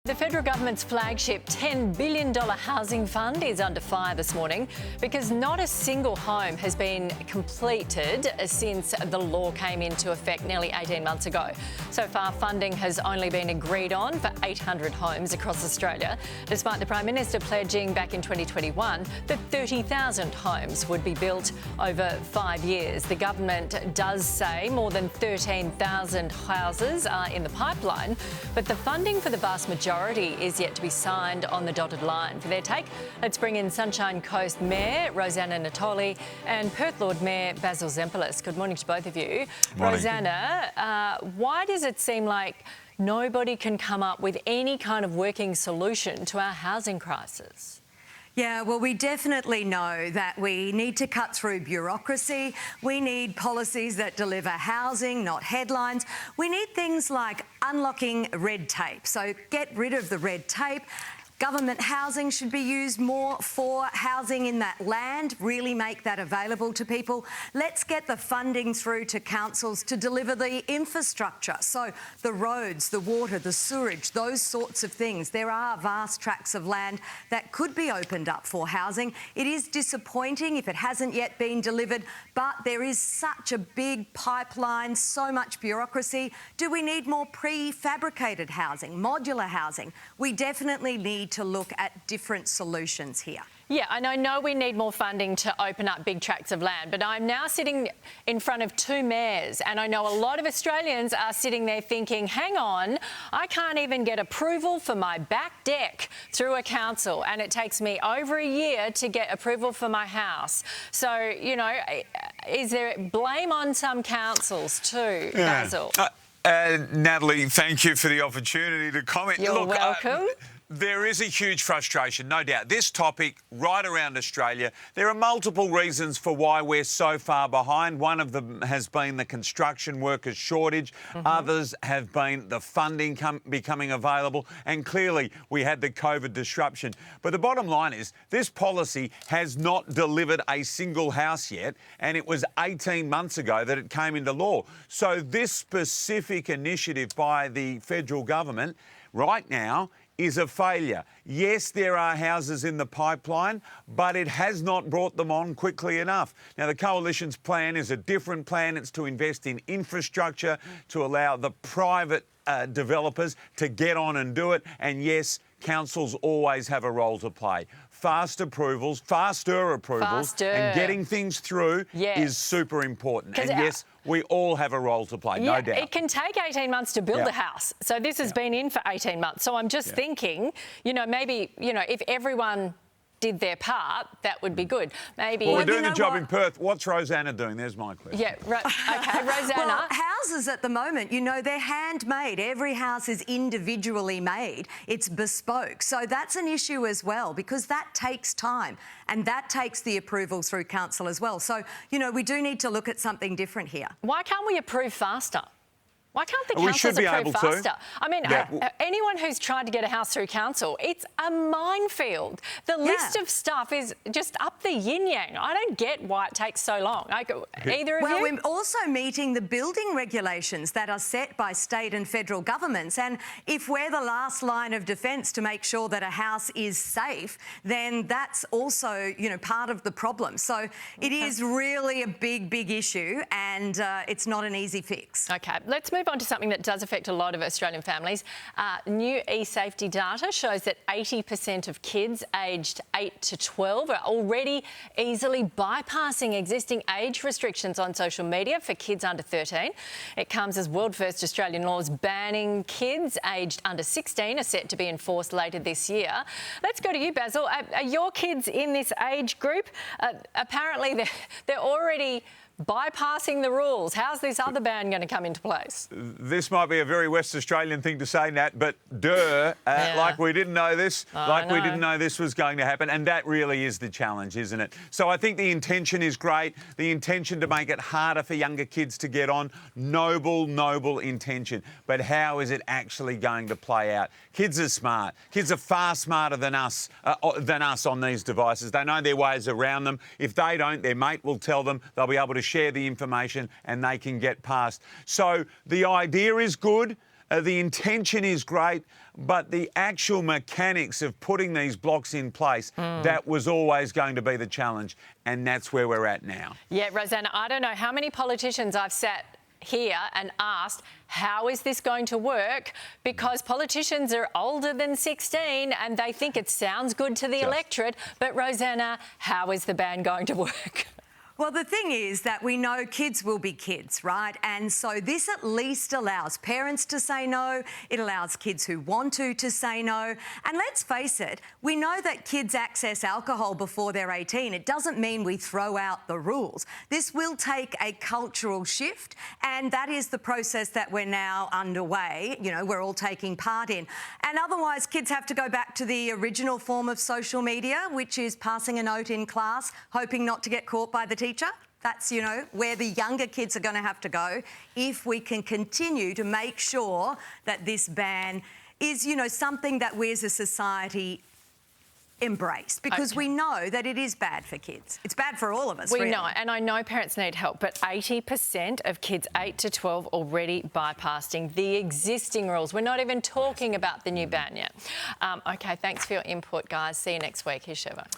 The federal government's flagship $10 billion housing fund is under fire this morning because not a single home has been completed since the law came into effect nearly 18 months ago. So far, funding has only been agreed on for 800 homes across Australia, despite the Prime Minister pledging back in 2021 that 30,000 homes would be built over 5 years. The government does say more than 13,000 houses are in the pipeline, but the funding for the vast majority is yet to be signed on the dotted line. For their take, let's bring in Sunshine Coast Mayor Rosanna Natoli and Perth Lord Mayor Basil Zempilas. Good morning to both of you. Morning. Rosanna, why does it seem like nobody can come up with any kind of working solution to our housing crisis? Yeah, well, we definitely know that we need to cut through bureaucracy. We need policies that deliver housing, not headlines. We need things like unlocking red tape. So get rid of the red tape. Government housing should be used more for housing in that land, really make that available to people. Let's get the funding through to councils to deliver the infrastructure. So the roads, the water, the sewerage, those sorts of things. There are vast tracts of land that could be opened up for housing. It is disappointing if it hasn't yet been delivered, but there is such a big pipeline, so much bureaucracy. Do we need more prefabricated housing, modular housing? We definitely need to look at different solutions here. Yeah, and I know we need more funding to open up big tracts of land, but I'm now sitting in front of two mayors, and I know a lot of Australians are sitting there thinking, hang on, I can't even get approval for my back deck through a council, and it takes me over a year to get approval for my house. So, you know, is there blame on some councils too, Basil? Natalie, thank you for the opportunity to comment. You're welcome. There is a huge frustration, no doubt. This topic, right around Australia, there are multiple reasons for why we're so far behind. One of them has been the construction workers shortage. Others have been the funding becoming available. And clearly, we had the COVID disruption. But the bottom line is, this policy has not delivered a single house yet. And it was 18 months ago that it came into law. So this specific initiative by the federal government right now is a failure. Yes, there are houses in the pipeline, but it has not brought them on quickly enough. Now, the Coalition's plan is a different plan. It's to invest in infrastructure, to allow the private developers to get on and do it. And yes, councils always have a role to play. Faster approvals, and getting things through is super important. And yes, we all have a role to play, no doubt. It can take 18 months to build a house. So this has been in for 18 months. So I'm just thinking, you know, maybe, you know, if everyone did their part, that would be good. Maybe. Well, we're doing the job in Perth. What's Rosanna doing? There's my question. Yeah, okay, Rosanna. Well, houses at the moment, you know, they're handmade. Every house is individually made. It's bespoke. So that's an issue as well, because that takes time and that takes the approval through council as well. So, you know, we do need to look at something different here. Why can't we approve faster? Why can't the councils approve faster? I mean, anyone who's tried to get a house through council, it's a minefield. The list of stuff is just up the yin-yang. I don't get why it takes so long. Either of you? Well, we're also meeting the building regulations that are set by state and federal governments. And if we're the last line of defence to make sure that a house is safe, then that's also, you know, part of the problem. So it is really a big, big issue, and it's not an easy fix. OK, let's move on to something that does affect a lot of Australian families. New e-safety data shows that 80% of kids aged 8 to 12 are already easily bypassing existing age restrictions on social media for kids under 13. It comes as world-first Australian laws banning kids aged under 16 are set to be enforced later this year. Let's go to you, Basil. Are your kids in this age group? Apparently, they're already bypassing the rules. How's this other ban going to come into place? This might be a very West Australian thing to say, Nat, but like we didn't know this, we didn't know this was going to happen, and that really is the challenge, isn't it? So I think the intention is great, the intention to make it harder for younger kids to get on, noble, noble intention, but how is it actually going to play out? Kids are smart. Kids are far smarter than us on these devices. They know their ways around them. If they don't, their mate will tell them. They'll be able to share the information and they can get past. So the idea is good. The intention is great, but the actual mechanics of putting these blocks in place, that was always going to be the challenge, and that's where we're at now. Yeah, Rosanna, I don't know how many politicians I've sat here and asked, how is this going to work? Because politicians are older than 16 and they think it sounds good to the electorate. But Rosanna, how is the ban going to work? Well, the thing is that we know kids will be kids, right? And so this at least allows parents to say no. It allows kids who want to say no. And let's face it, we know that kids access alcohol before they're 18. It doesn't mean we throw out the rules. This will take a cultural shift, and that is the process that we're now underway. You know, we're all taking part in. And otherwise, kids have to go back to the original form of social media, which is passing a note in class, hoping not to get caught by the teacher. That's, you know, where the younger kids are going to have to go if we can continue to make sure that this ban is, you know, something that we as a society embrace, because we know that it is bad for kids. It's bad for all of us, really. We know, and I know parents need help, but 80% of kids 8 to 12 already bypassing the existing rules. We're not even talking about the new ban yet. OK, thanks for your input, guys. See you next week. Here's Sheva.